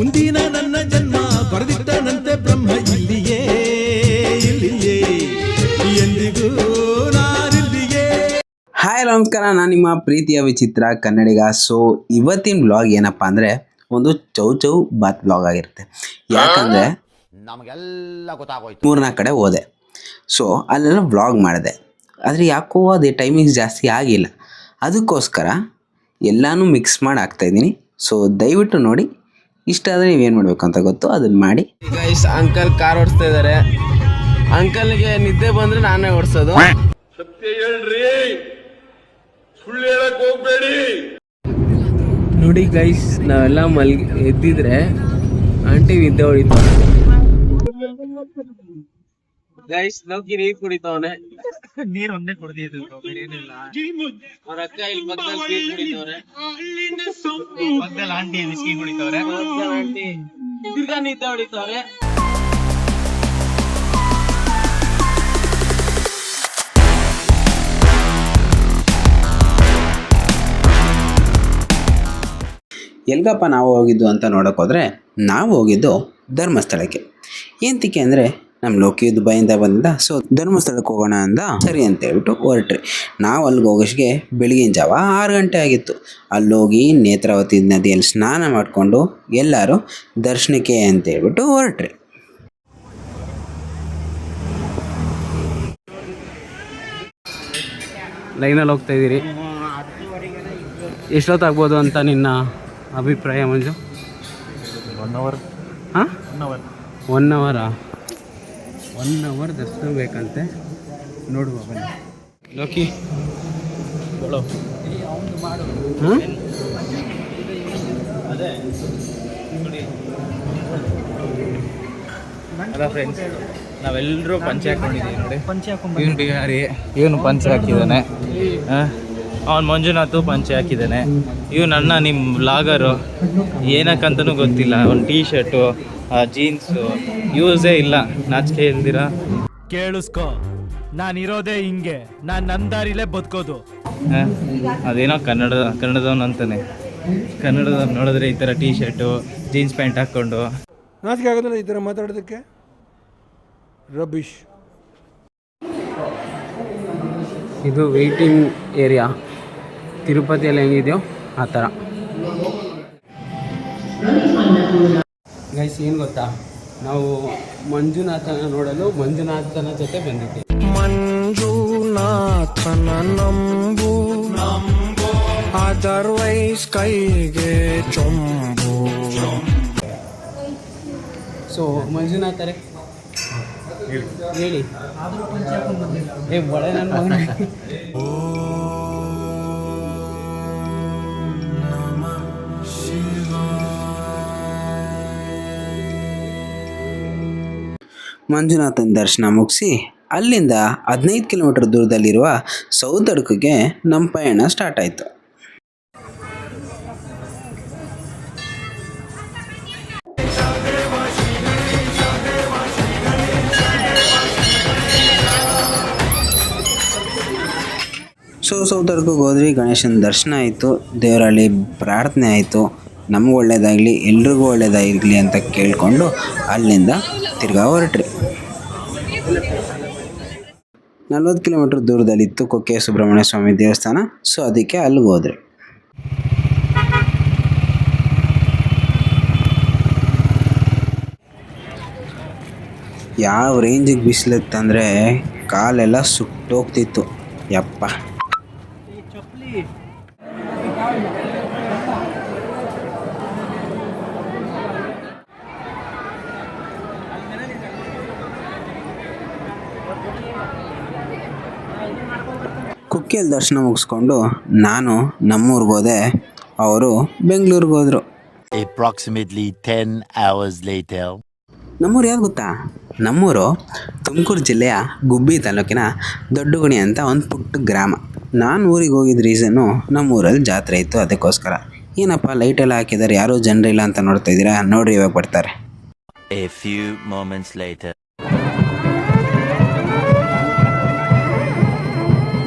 ಮುಂದಿನ ನನ್ನ ಜನ್ಮ ಬರೆದಿಟ್ಟನಂತೆ ಬ್ರಹ್ಮ ಇಲ್ಲಿಯೇ ಎಂದಿಗೂ ನಾನಿಲ್ಲಿಯೇ. ಹಾಯ್ ನಮಸ್ಕಾರ, ನಾನು ನಿಮ್ಮ ಪ್ರೀತಿಯ ವಿಚಿತ್ರ ಕನ್ನಡಿಗ. ಸೊ ಇವತ್ತಿನ ಬ್ಲಾಗ್ ಏನಪ್ಪ ಅಂದರೆ ಒಂದು ಚೌ ಬಾತ್ ಬ್ಲಾಗ್ ಆಗಿರುತ್ತೆ. ಯಾಕಂದರೆ ನಮಗೆಲ್ಲ ಗೊತ್ತಾಗೋಯ್ತು. 3-4 ಕಡೆ ಹೋದೆ. ಸೊ ಅಲ್ಲೆಲ್ಲ ಬ್ಲಾಗ್ ಮಾಡಿದೆ, ಆದರೆ ಯಾಕೋ ಅದೇ ಟೈಮಿಂಗ್ಸ್ ಜಾಸ್ತಿ ಆಗಿಲ್ಲ. ಅದಕ್ಕೋಸ್ಕರ ಎಲ್ಲನೂ ಮಿಕ್ಸ್ ಮಾಡಿ ಹಾಕ್ತಾಯಿದ್ದೀನಿ. ಸೊ ದಯವಿಟ್ಟು ನೋಡಿ, ಇಷ್ಟ ಆದರೆ ನೀವೇನು ಮಾಡಬೇಕು ಅಂತ ಗೊತ್ತು, ಅದನ್ನು ಮಾಡಿ. ಗೈಸ್, ಅಂಕಲ್ ಕಾರ್ ಓಡಿಸ್ತಾ ಇದ್ದಾರೆ. ಅಂಕಲ್ಗೆ ನಿದ್ದೆ ಬಂದರೆ ನಾನೇ ಓಡಿಸೋದು. ಸತ್ಯ ಹೇಳ್ರಿ, ಸುಳ್ಳು ಹೇಳಕ್ ಹೋಗ್ಬೇಡಿ. ನೋಡಿ ಗೈಸ್, ನಾವೆಲ್ಲ ಎದ್ದಿದ್ರೆ ಆಂಟಿ ನಿದ್ದೆ ಹೊಡಿತಾವ. ಗೈಸ್, ನೌಕಿ ನೀರು ಕುಡಿತಾವನೆ. ನೀರು ಒಂದೇ ಕುಡಿದಿದ್ದು, ಏನಿಲ್ಲ. ಅವ್ರ ಅಕ್ಕ ಇಲ್ಲಿ ಪಕ್ಕದಲ್ಲಿ ನೀರು ಕುಡಿತವ್ರೆ. ಪಕ್ಕದಲ್ಲಿ ಆಂಟಿ ಬಿಸ್ಕಿ ಕುಡಿತವ್ರೆ. ಆಂಟಿ ತಿರ್ಗಾ ನಿದ್ದೆ ಹೊಡಿತವ್ರೆ. ಎಲ್ಗಪ್ಪ ನಾವು ಹೋಗಿದ್ದು ಅಂತ ನೋಡೋಕೆ ಹೋದರೆ, ನಾವು ಹೋಗಿದ್ದು ಧರ್ಮಸ್ಥಳಕ್ಕೆ. ಏನಕ್ಕೆ ಅಂದರೆ ನಮ್ಮ ಲೋಕಿ ದುಬೈಯಿಂದ ಬಂದ. ಸೊ ಧರ್ಮಸ್ಥಳಕ್ಕೆ ಹೋಗೋಣ ಅಂದ, ಸರಿ ಅಂತ ಹೇಳ್ಬಿಟ್ಟು ಹೊರಟ್ರಿ. ನಾವು ಅಲ್ಲಿಗೆ ಹೋಗೋಷ್ಗೆ ಬೆಳಗಿನ ಜಾವ 6 ಗಂಟೆ ಆಗಿತ್ತು. ಅಲ್ಲೋಗಿ ನೇತ್ರಾವತಿ ನದಿಯಲ್ಲಿ ಸ್ನಾನ ಮಾಡಿಕೊಂಡು ಎಲ್ಲರೂ ದರ್ಶನಕ್ಕೆ ಅಂತ ಹೇಳ್ಬಿಟ್ಟು ಹೊರಟ್ರಿ. ಲೈನಲ್ಲಿ ಹೋಗ್ತಾ ಇದ್ದೀರಿ. ಎಷ್ಟೊತ್ತಾಗ್ಬೋದು ಅಂತ ನಿನ್ನ ಅಭಿಪ್ರಾಯ ಮಂಜು? 1 hour. ಹಾಂ, 1 ಅವರಾ? 1 ಅವರ್ ದರ್ಶನ ಬೇಕಂತೆ. ನೋಡುವ ಬನ್ನಿ. ಲೋಕಿ ಹಾಂ, ಅಲ್ಲ ಫ್ರೆಂಡ್ಸ್, ನಾವೆಲ್ಲರೂ ಪಂಚೆ ಹಾಕೊಂಡಿದ್ದೀವಿ ನೋಡಿ. ಇವನು ಬಿಹಾರಿ, ಇವನು ಪಂಚೆ ಹಾಕಿದ್ದಾನೆ. ಅವನು ಮಂಜುನಾಥು ಪಂಚೆ ಹಾಕಿದ್ದಾನೆ. ಇವನು ಅಣ್ಣ ನಿಮ್ಮ ಬ್ಲಾಗರು, ಏನಕ್ಕಂತನೂ ಗೊತ್ತಿಲ್ಲ. ಒಂದು ಟೀ ಶರ್ಟು, ಜೀನ್ಸು ಯೂಸೇ ಇಲ್ಲ, ನಾಚಿಕೆ ಇಲ್ದಿರ. ಕೇಳಿಸ್ಕೊ, ನಾನಿರೋದೇ ಹಿಂಗೆ, ನಾನು ನನ್ನ ದಾರಿಲೇ ಬದುಕೋದು. ಅದೇನೋ ಕನ್ನಡದವನು ಅಂತಾನೆ. ಕನ್ನಡದವ್ನು ನೋಡಿದ್ರೆ ಈ ಥರ ಟೀ ಶರ್ಟು, ಜೀನ್ಸ್ ಪ್ಯಾಂಟ್ ಹಾಕ್ಕೊಂಡು ನಾಚಿಕೆ ಆಗೋದಿಲ್ಲ ಈ ಥರ ಮಾತಾಡೋದಕ್ಕೆ. ರಬೀಶ್. ಇದು ವೆಯ್ಟಿಂಗ್ ಏರಿಯಾ. ತಿರುಪತಿಯಲ್ಲಿ ಹೆಂಗಿದೆಯೋ ಆ ಥರ. ಗೈಸ್, ಏನು ಗೊತ್ತಾ, ನಾವು ಮಂಜುನಾಥನ ನೋಡಲು ಮಂಜುನಾಥನ ಜೊತೆ ಬಂದಿದ್ದೀವಿ. ಮಂಜುನಾಥನ ನಂಬು ಅದರ್ವೈಸ್ ಕೈಗೆ ಚೊಂಬು. ಸೊ ಮಂಜುನಾಥರೇ ಹೇಳಿ. ಏ ಒಳ್ಳೆ ನನ್ನ ಮಗನ. ಮಂಜುನಾಥನ ದರ್ಶನ ಮುಗಿಸಿ ಅಲ್ಲಿಂದ 15 ಕಿಲೋಮೀಟರ್ ದೂರದಲ್ಲಿರುವ ಸೌದಡ್ಕಗೆ ನಮ್ಮ ಪಯಣ ಸ್ಟಾರ್ಟ್ ಆಯಿತು. ಸೌದಡ್ಕಗೆ ಹೋದ್ರಿ. ಗಣೇಶನ ದರ್ಶನ ಆಯಿತು, ದೇವರಲ್ಲಿ ಪ್ರಾರ್ಥನೆ ಆಯಿತು. ನಮಗೂ ಒಳ್ಳೇದಾಗಲಿ, ಎಲ್ರಿಗೂ ಒಳ್ಳೇದಾಗಲಿ ಅಂತ ಕೇಳಿಕೊಂಡು ಅಲ್ಲಿಂದ ತಿರ್ಗಾ ಹೊರಟ್ರಿ. 40 ಕಿಲೋಮೀಟರ್ ದೂರದಲ್ಲಿತ್ತು ಕುಕ್ಕೆ ಸುಬ್ರಹ್ಮಣ್ಯ ಸ್ವಾಮಿ ದೇವಸ್ಥಾನ. ಸೊ ಅದಕ್ಕೆ ಅಲ್ಲಿಗೆ ಹೋದ್ರಿ. ಯಾವ ರೇಂಜಿಗೆ ಬಿಸಿಲಿತ್ತಂದರೆ ಕಾಲೆಲ್ಲ ಸುಟ್ಟೋಗ್ತಿತ್ತು. ಯಪ್ಪ, ಕುಕ್ಕೆಯಲ್ಲಿ ದರ್ಶನ ಮುಗಿಸ್ಕೊಂಡು ನಾನು ನಮ್ಮೂರಿಗೆ ಹೋದೆ, ಅವರು ಬೆಂಗಳೂರಿಗೆ ಹೋದರು. Approximately 10 hours later. ನಮ್ಮೂರು ಯಾವ್ದು ಗೊತ್ತಾ? ನಮ್ಮೂರು ತುಮಕೂರು ಜಿಲ್ಲೆಯ ಗುಬ್ಬಿ ತಾಲೂಕಿನ ದೊಡ್ಡಗುಣಿ ಅಂತ ಒಂದು ಪುಟ್ಟ ಗ್ರಾಮ. ನಾನು ಊರಿಗೆ ಹೋಗಿದ್ದ ರೀಸನ್ನು ನಮ್ಮೂರಲ್ಲಿ ಜಾತ್ರೆ ಇತ್ತು, ಅದಕ್ಕೋಸ್ಕರ. ಏನಪ್ಪ ಲೈಟೆಲ್ಲ ಹಾಕಿದ್ದಾರೆ, ಯಾರೂ ಜನರಿಲ್ಲ ಅಂತ ನೋಡ್ತಾ ಇದ್ದೀರಾ? ನೋಡ್ರಿ, ಇವಾಗ ಬರ್ತಾರೆ. A few moments later.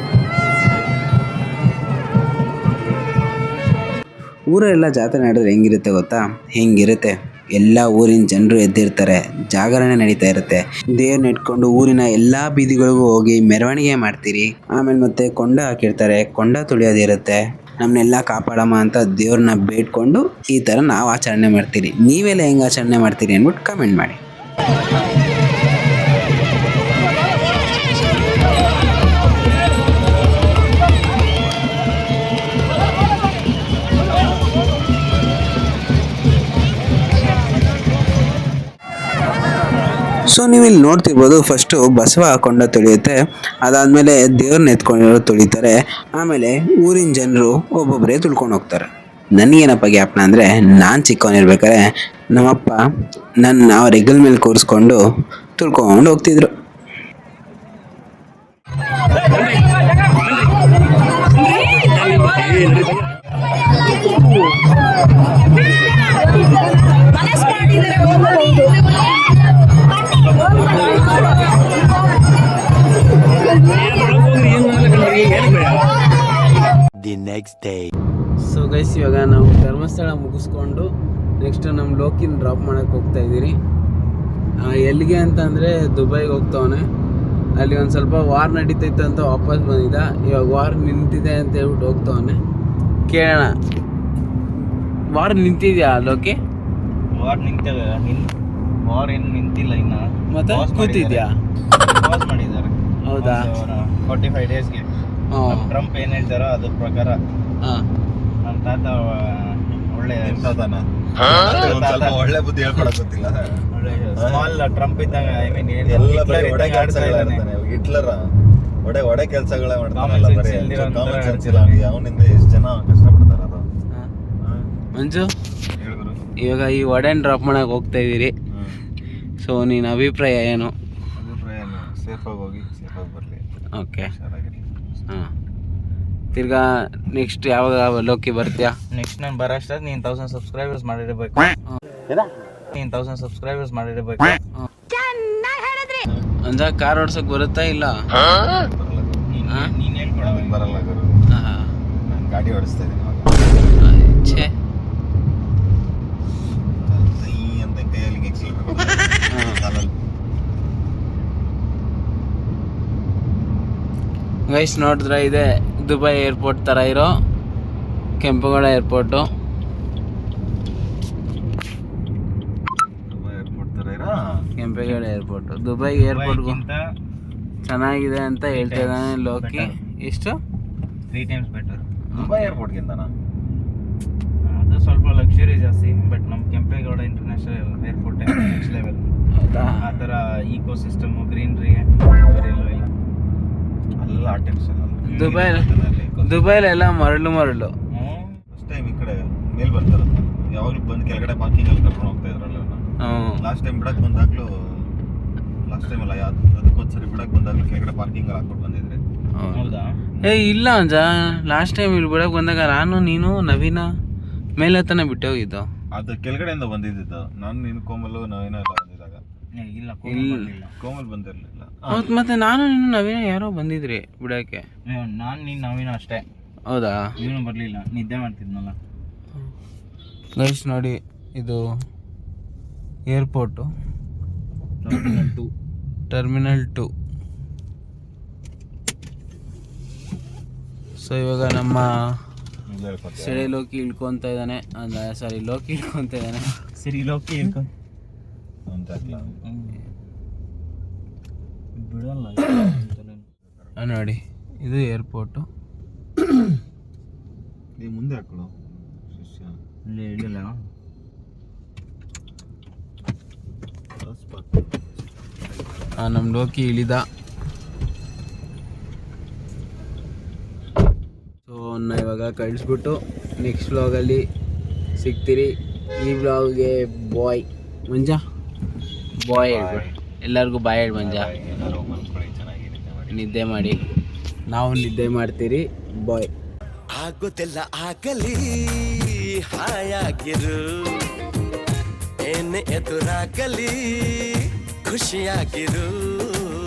ಊರೆಲ್ಲ ಜಾತ್ರೆ ನಡೆದ್ರೆ ಹೆಂಗಿರುತ್ತೆ ಗೊತ್ತಾ? ಹೆಂಗಿರುತ್ತೆ ಎಲ್ಲ ಊರಿನ ಜನರು ಎದ್ದಿರ್ತಾರೆ, ಜಾಗರಣೆ ನಡೀತಾ ಇರುತ್ತೆ. ದೇವ್ರನ್ನ ಇಟ್ಕೊಂಡು ಊರಿನ ಎಲ್ಲ ಬೀದಿಗಳಿಗೂ ಹೋಗಿ ಮೆರವಣಿಗೆ ಮಾಡ್ತೀರಿ. ಆಮೇಲೆ ಮತ್ತೆ ಕೊಂಡ ಹಾಕಿರ್ತಾರೆ, ಕೊಂಡ ತುಳಿಯೋದಿರುತ್ತೆ. ನಮ್ಮನ್ನೆಲ್ಲ ಕಾಪಾಡಮ್ಮ ಅಂತ ದೇವ್ರನ್ನ ಬೇಡ್ಕೊಂಡು ಈ ಥರ ನಾವು ಆಚರಣೆ ಮಾಡ್ತೀರಿ. ನೀವೆಲ್ಲ ಹೆಂಗೆ ಆಚರಣೆ ಮಾಡ್ತೀರಿ ಅಂದ್ಬಿಟ್ಟು ಕಮೆಂಟ್ ಮಾಡಿ. ಸೊ ನೀವು ಇಲ್ಲಿ ನೋಡ್ತಿರ್ಬೋದು, ಫಸ್ಟು ಬಸವ ಕೊಂಡ ತುಳಿಯುತ್ತೆ, ಅದಾದಮೇಲೆ ದೇವ್ರನ್ನ ಎತ್ಕೊಂಡಿರೋ ತುಳಿತಾರೆ, ಆಮೇಲೆ ಊರಿನ ಜನರು ಒಬ್ಬೊಬ್ಬರೇ ತುಳ್ಕೊಂಡು ಹೋಗ್ತಾರೆ. ನನಗೇನಪ್ಪ ಜ್ಞಾಪನ ಅಂದರೆ, ನಾನು ಚಿಕ್ಕವನಿರ್ಬೇಕಾದ್ರೆ ನಮ್ಮಪ್ಪ ನನ್ನ ಅವ್ರ ಹೆಗಲ ಮೇಲೆ ಕೂರಿಸ್ಕೊಂಡು ತುಳ್ಕೊಂಡು ಹೋಗ್ತಿದ್ರು. The next day. So guys, ಇವಾಗ ನಾವು ಧರ್ಮಸ್ಥಳ ಮುಗಿಸ್ಕೊಂಡು ನೆಕ್ಸ್ಟ್ ನಮ್ಮ ಲೋಕಿನ ಡ್ರಾಪ್ ಮಾಡೋಕ್ಕೆ ಹೋಗ್ತಾ ಇದ್ದೀರಿ. ಎಲ್ಲಿಗೆ ಅಂತ ಅಂದರೆ ದುಬೈಗೆ ಹೋಗ್ತಾವನೆ. ಅಲ್ಲಿ ಒಂದು ಸ್ವಲ್ಪ ವಾರ್ ನಡೀತೈತೆ ಅಂತ ವಾಪಸ್ ಬಂದಿದ್ದ. ಇವಾಗ ವಾರ್ ನಿಂತಿದೆ ಅಂತ ಹೇಳ್ಬಿಟ್ಟು ಹೋಗ್ತಾವನೆ. ಕೇಳೋಣ, ವಾರ್ ನಿಂತಿದ್ಯಾ ಲೋಕಿ? ವಾರ್ ನಿಂತವೆ. ವಾರ್ ಏನು ನಿಂತಿಲ್ಲ ಇನ್ನು. ಮತ್ತೆ ಕೂತಿದ್ಯಾ? ಪಾಸ್ ಮಾಡಿದ್ದಾರೆ. ಹೌದಾ? 45 ಡೇಸ್ಗೆ. ಟ್ರಂಪ್ ಏನು ಹೇಳ್ತಾರೋ ಅದ್ರ ಪ್ರಕಾರ ನಮ್ಮ ತಾತ ಒಳ್ಳೆ ಒಳ್ಳೆ ಬುದ್ಧಿ ಹೇಳ್ಕೊಡಕ್ ಗೊತ್ತಿಲ್ಲ. ಸ್ಮಾಲ್ ಟ್ರಂಪ್ ಇದ್ದಾಗ, ಐ ಮೀನ್ ಎಲ್ಲ ಬರೀ ಒಡೆ ಹಿಟ್ಲರ್ ಒಡೆ ಕೆಲಸಗಳೇ ಮಾಡ್ತಾನಲ್ಲ, ಬರೀ ಕಾಮನ್ ಸೆನ್ಸ್ ಇಲ್ಲ ಅವನಿಗೆ. ಅವನಿಂದ ಎಷ್ಟು ಜನ ಕಷ್ಟಪಡ್ತಾರೆ. ಅದು ಮಂಜು, ಇವಾಗ ಈ ವಡೆನ್ ಡ್ರಾಪ್ ಮಾಡಕ್ಕೆ ಹೋಗ್ತಾ ಇದ್ದೀರಿ. ಸೊ ನಿನ್ನ ಅಭಿಪ್ರಾಯ ಏನು? ಅಭಿಪ್ರಾಯ ಏನು? ಸೇಫಾಗಿ ಹೋಗಿ ಸೇಫಾಗಿ ಬರಲಿ. ಓಕೆ. ಹಾಂ, ತಿರ್ಗಾ ನೆಕ್ಸ್ಟ್ ಯಾವಾಗ ಲೋಕಿ ಬರ್ತೀಯಾ? ನೆಕ್ಸ್ಟ್ ನಾನು ಬರೋಷ್ಟಾಗ ನೀನು 1000 ಸಬ್ಸ್ಕ್ರೈಬರ್ಸ್ ಮಾಡಿರಬೇಕು. ನೀನು 1000 ಸಬ್ಸ್ಕ್ರೈಬರ್ಸ್ ಮಾಡಿರಬೇಕು. ಅಂದ ಕಾರ್ ಓಡ್ಸೋಕೆ ಬರುತ್ತಾ ಇಲ್ಲ? ನೀನು ಹೇಳ್ಕೊಡ. ಬರಲ್ಲ ಗುರು, ನಾನು ಗಾಡಿ ಓಡಿಸ್ತಾ ಇದ್ದೀನಿ. ಛೇ, ಅಂತ ಕೈಯಲ್ಲಿ ಗೈಸ್ ನೋಡಿದ್ರೆ ಇದೆ ದುಬೈ ಏರ್ಪೋರ್ಟ್ ಥರ ಇರೋ Kempegowda airport. Kempegowda airport Dubai ಏರ್ಪೋರ್ಟ್ಗೂ ಚೆನ್ನಾಗಿದೆ ಅಂತ ಹೇಳ್ತಾ ಇದ್ದಾನೆ ಲೋಕಿ. ಎಷ್ಟು? 3 times ಬೆಟರ್ ದುಬೈ ಏರ್ಪೋರ್ಟ್ಗಿಂತನಾ? ಅದು ಸ್ವಲ್ಪ ಲಕ್ಸುರಿ ಜಾಸ್ತಿ, ಬಟ್ ನಮ್ಮ Kempegowda international airport next level. ಆ ಥರ ಈಕೋ ಸಿಸ್ಟಮು, ಗ್ರೀನ್ರಿ ಎಲ್ಲೂ ಇಲ್ಲ. ಅಲ್ಲ ಆರ್ಟಿಫಿಷಿಯಲ್. ದುಬೈಲೆಲ್ಲ ಮರಳು ಫಸ್ಟ್ ಟೈಮ್ ಈ ಕಡೆ ಮೇಲ್ ಬರ್ತಾರಲ್ಲ, ಯಾವಾಗಲೂ ಬಂದು ಕೆಳಗಡೆ ಪಾರ್ಕಿಂಗ್ ಅಲ್ಲಿ ಕರ್ಕೊಂಡು ಹೋಗ್ತಾ ಇದ್ರಲ್ಲ. ಲಾಸ್ಟ್ ಟೈಮ್ ಬಿಡಕ್ಕೆ ಬಂದಾಗ್ಲೂ, ಲಾಸ್ಟ್ ಟೈಮ್ ಅಲ್ಲ ಅದಕ್ಕೊಂದ್ಸರಿ ಬಿಡಕ್ಕೆ ಬಂದಾಗ್ಲೂ ಕೆಳಗಡೆ ಪಾರ್ಕಿಂಗ್ ಅಲ್ಲಿ ಹಾಕ್ಬಿಟ್ಟು ಬಂದಿದ್ರಿ. ಹೌದಾ? ಇಲ್ಲ ಅಂಜ, ಲಾಸ್ಟ್ ಟೈಮ್ ಇಲ್ಲಿ ಬಿಡಕ್ಕೆ ಬಂದಾಗ ನಾನು ನೀನು ನವೀನ ಮೇಲೆ ಹತ್ತನೇ ಬಿಟ್ಟು ಹೋಗಿದ್ದು. ಅದು ಕೆಳಗಡೆಯಿಂದ ಬಂದಿದ್ದು. ನಾನು ನೀನು ಕೋಮಲು ನವೀನ ಎಲ್ಲ ಬಂದಿದ್ದಾಗ. ಇಲ್ಲ, ಕೋಮಲ್ ಬಂದಿರಲಿಲ್ಲ. ಹೌದು, ಮತ್ತೆ ನಾನು ನೀನು ನವೀನ ಯಾರೋ ಬಂದಿದ್ರಿ ಬಿಡೋಕ್ಕೆ. ನಾನು ನೀನು ನವೀನ ಅಷ್ಟೇ. ಹೌದಾ? ಇವನು ಬರಲಿಲ್ಲ, ನಿದ್ದೆ ಮಾಡ್ತಿದ್ನಲ್ಲ. ಗೈಸ್ ನೋಡಿ, ಇದು ಏರ್ಪೋರ್ಟು, ಟರ್ಮಿನಲ್ 2. ಸೊ ಇವಾಗ ನಮ್ಮ ಸೆಳೆ ಲೋಕಿ ಇಳ್ಕೊತ ಇದ್ದಾನೆ. ಸಾರಿ, ಲೋಕಿ ಇಳ್ಕೊತ ಇದ್ದಾನೆ. ಸರಿ, ಲೋಕಿ ಬಿಡಲ್ಲ ನೋಡಿ, ಇದು ಏರ್ಪೋರ್ಟು. ನೀವು ಮುಂದೆ ಹಾಕೊಳ್ಳೋ ಶಿಷ್ಯ. ಇಲ್ಲಿ ಇಳಿಲ್ಲ. ನಮ್ಮ ಲೋಕಿ ಇಳಿದ. ಸೊ ಇವಾಗ ಕಳಿಸ್ಬಿಟ್ಟು ನೆಕ್ಸ್ಟ್ ವ್ಲಾಗಲ್ಲಿ ಸಿಗ್ತೀರಿ. ಈ ವ್ಲಾಗ್ಗೆ ಬಾಯ್ ಮಂಜ, ಬಾಯ್ ಹೇಳ್ಬಿಡಿ ಎಲ್ಲರಿಗೂ. ಬಾಯ್ ಹೇಳಿ ಮಂಜ. ನಿದ್ದೆ ಮಾಡಿ, ನಾವು ನಿದ್ದೆ ಮಾಡ್ತೀರಿ. ಬಾಯ್. ಆಗುತ್ತಿಲ್ಲ ಆಗಲಿ, ಹಾಯಾಗಿರು, ಏನ್ ಎದುರಾಗಲಿ ಖುಷಿಯಾಗಿರು.